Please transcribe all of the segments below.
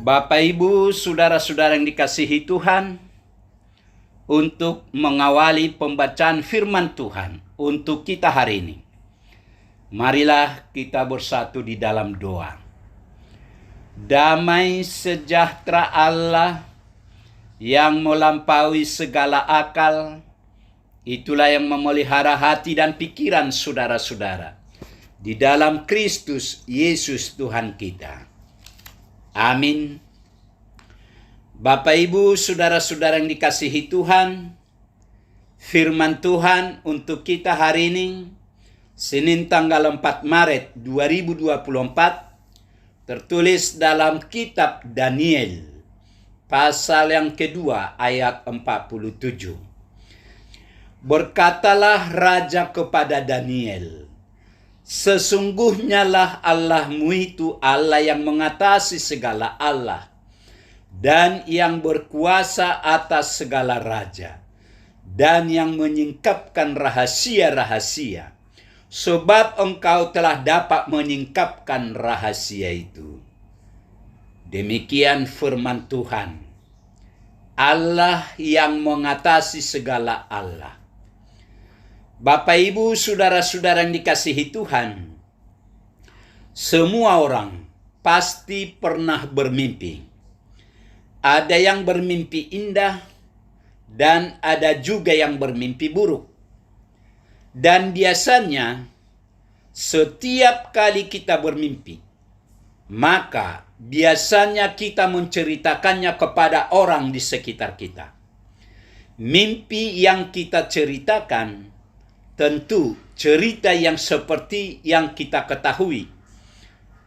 Bapak, Ibu, saudara-saudara yang dikasihi Tuhan, untuk mengawali pembacaan firman Tuhan untuk kita hari ini, marilah kita bersatu di dalam doa. Damai sejahtera Allah yang melampaui segala akal, itulah yang memelihara hati dan pikiran saudara-saudara di dalam Kristus Yesus Tuhan kita. Amin. Bapak, Ibu, saudara-saudara yang dikasihi Tuhan, firman Tuhan untuk kita hari ini, Senin tanggal 4 Maret 2024, tertulis dalam kitab Daniel, pasal yang kedua ayat 47. Berkatalah raja kepada Daniel, sesungguhnya lah Allahmu itu Allah yang mengatasi segala Allah dan yang berkuasa atas segala raja dan yang menyingkapkan rahasia-rahasia, sebab engkau telah dapat menyingkapkan rahasia itu. Demikian firman Tuhan, Allah yang mengatasi segala Allah. Bapak, Ibu, saudara-saudara yang dikasihi Tuhan, semua orang pasti pernah bermimpi. Ada yang bermimpi indah dan ada juga yang bermimpi buruk. Dan biasanya setiap kali kita bermimpi, maka biasanya kita menceritakannya kepada orang di sekitar kita. Mimpi yang kita ceritakan tentu cerita yang seperti yang kita ketahui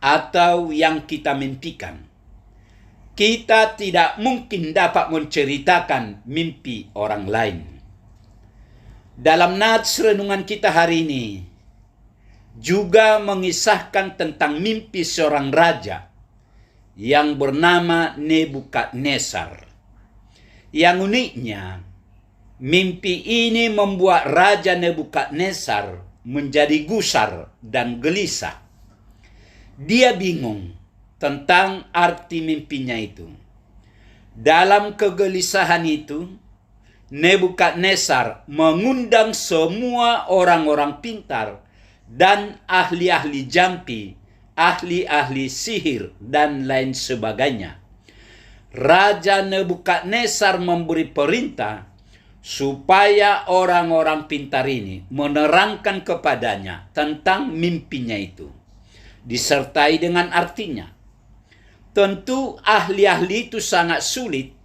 atau yang kita mimpikan. Kita tidak mungkin dapat menceritakan mimpi orang lain. Dalam nats renungan kita hari ini juga mengisahkan tentang mimpi seorang raja yang bernama Nebukadnezar. Yang uniknya, mimpi ini membuat Raja Nebukadnezar menjadi gusar dan gelisah. Dia bingung tentang arti mimpinya itu. Dalam kegelisahan itu, Nebukadnezar mengundang semua orang-orang pintar dan ahli-ahli jampi, ahli-ahli sihir, dan lain sebagainya. Raja Nebukadnezar memberi perintah supaya orang-orang pintar ini menerangkan kepadanya tentang mimpinya itu, disertai dengan artinya. Tentu ahli-ahli itu sangat sulit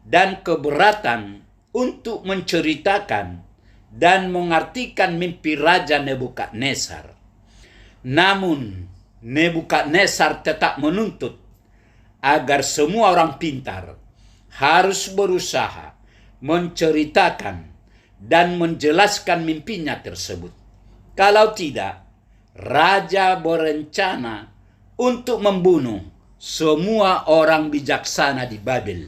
dan keberatan untuk menceritakan dan mengartikan mimpi Raja Nebukadnezar. Namun Nebukadnezar tetap menuntut agar semua orang pintar harus berusaha menceritakan dan menjelaskan mimpinya tersebut. Kalau tidak, raja berencana untuk membunuh semua orang bijaksana di Babel.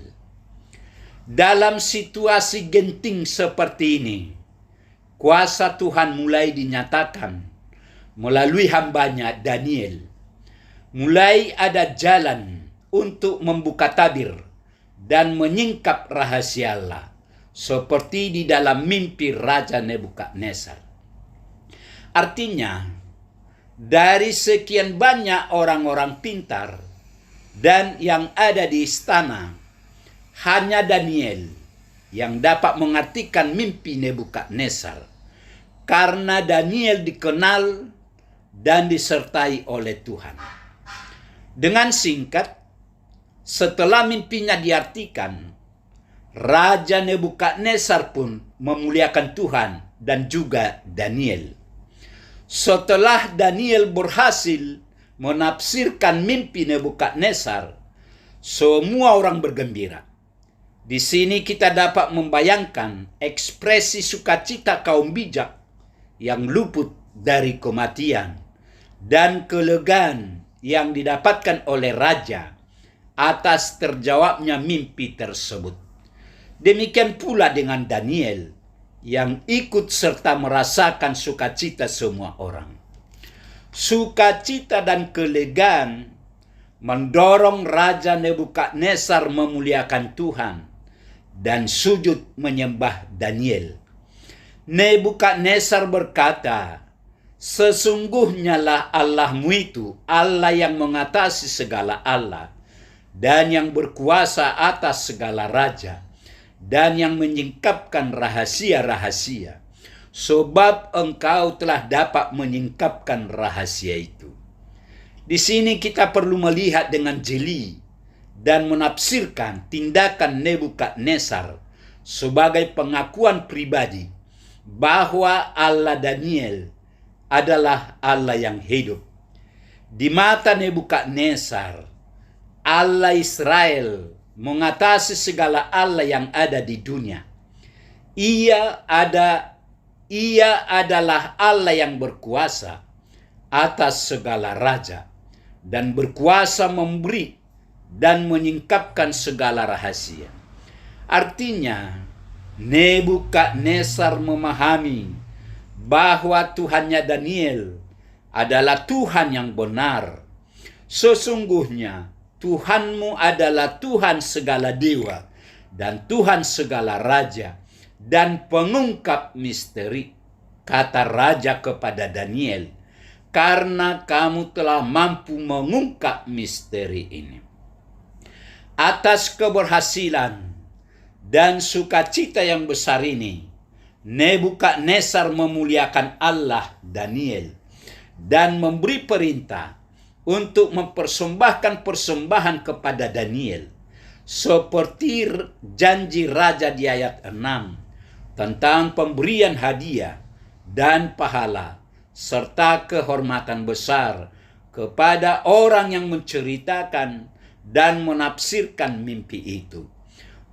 Dalam situasi genting seperti ini, kuasa Tuhan mulai dinyatakan melalui hambanya Daniel. Mulai ada jalan untuk membuka tabir dan menyingkap rahasia Allah, seperti di dalam mimpi Raja Nebukadnezar. Artinya, dari sekian banyak orang-orang pintar dan yang ada di istana, hanya Daniel yang dapat mengartikan mimpi Nebukadnezar, karena Daniel dikenal dan disertai oleh Tuhan. Dengan singkat, setelah mimpinya diartikan, Raja Nebukadnezar pun memuliakan Tuhan dan juga Daniel. Setelah Daniel berhasil menafsirkan mimpi Nebukadnezar, semua orang bergembira. Di sini kita dapat membayangkan ekspresi sukacita kaum bijak yang luput dari kematian dan kelegaan yang didapatkan oleh raja atas terjawabnya mimpi tersebut. Demikian pula dengan Daniel yang ikut serta merasakan sukacita semua orang. Sukacita dan kelegaan mendorong Raja Nebukadnezar memuliakan Tuhan dan sujud menyembah Daniel. Nebukadnezar berkata, "Sesungguhnya lah Allahmu itu Allah yang mengatasi segala Allah dan yang berkuasa atas segala raja dan yang menyingkapkan rahasia-rahasia, sebab engkau telah dapat menyingkapkan rahasia itu." Di sini kita perlu melihat dengan jeli dan menafsirkan tindakan Nebukadnezar sebagai pengakuan pribadi bahwa Allah Daniel adalah Allah yang hidup. Di mata Nebukadnezar, Allah Israel mengatasi segala Allah yang ada di dunia. Ia adalah Allah yang berkuasa atas segala raja dan berkuasa memberi dan menyingkapkan segala rahasia. Artinya, Nebukadnezar memahami bahwa Tuhannya Daniel adalah Tuhan yang benar. Sesungguhnya Tuhanmu adalah Tuhan segala dewa dan Tuhan segala raja dan pengungkap misteri, kata raja kepada Daniel, karena kamu telah mampu mengungkap misteri ini. Atas keberhasilan dan sukacita yang besar ini, Nebukadnezar memuliakan Allah Daniel dan memberi perintah untuk mempersembahkan persembahan kepada Daniel, seperti janji raja di ayat 6 tentang pemberian hadiah dan pahala serta kehormatan besar kepada orang yang menceritakan dan menafsirkan mimpi itu.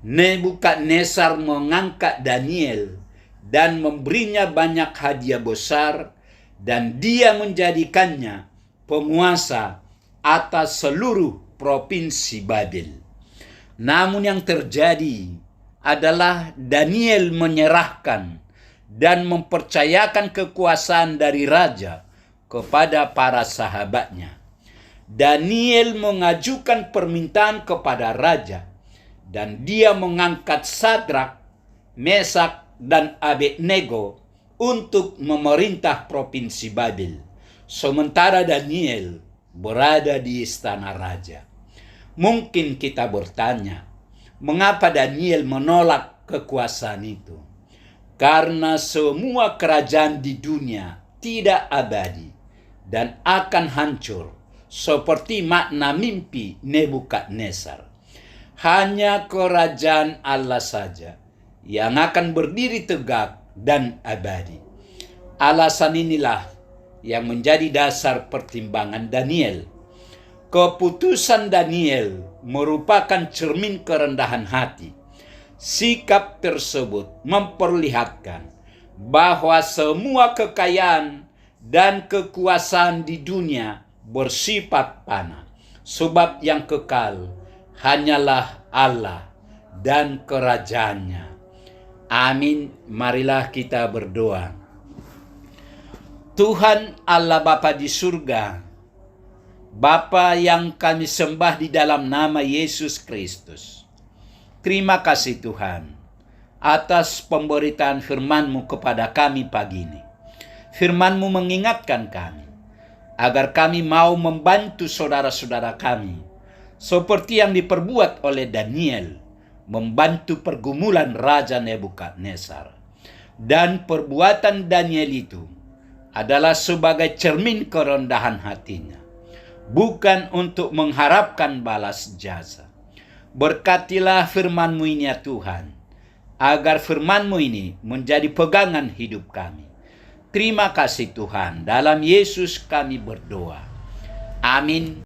Nebukadnezar mengangkat Daniel dan memberinya banyak hadiah besar, dan dia menjadikannya penguasa atas seluruh provinsi Babel. Namun yang terjadi adalah Daniel menyerahkan dan mempercayakan kekuasaan dari raja kepada para sahabatnya. Daniel mengajukan permintaan kepada raja, dan dia mengangkat Sadrak, Mesak, dan Abednego untuk memerintah provinsi Babel, sementara Daniel berada di istana raja. Mungkin kita bertanya, mengapa Daniel menolak kekuasaan itu? Karena semua kerajaan di dunia tidak abadi dan akan hancur, seperti makna mimpi Nebukadnezar. Hanya kerajaan Allah saja yang akan berdiri tegak dan abadi. Alasan inilah yang menjadi dasar pertimbangan Daniel. Keputusan Daniel merupakan cermin kerendahan hati. Sikap tersebut memperlihatkan bahwa semua kekayaan dan kekuasaan di dunia bersifat fana, sebab yang kekal hanyalah Allah dan kerajaannya. Amin. Marilah kita berdoa. Tuhan Allah Bapa di surga, Bapa yang kami sembah di dalam nama Yesus Kristus, terima kasih Tuhan atas pemberitaan firman-Mu kepada kami pagi ini. Firman-Mu mengingatkan kami agar kami mau membantu saudara-saudara kami, seperti yang diperbuat oleh Daniel, membantu pergumulan Raja Nebukadnezar. Dan perbuatan Daniel itu adalah sebagai cermin kerendahan hatinya, bukan untuk mengharapkan balas jasa. Berkatilah firman-Mu ini ya Tuhan, agar firman-Mu ini menjadi pegangan hidup kami. Terima kasih Tuhan, dalam Yesus kami berdoa. Amin.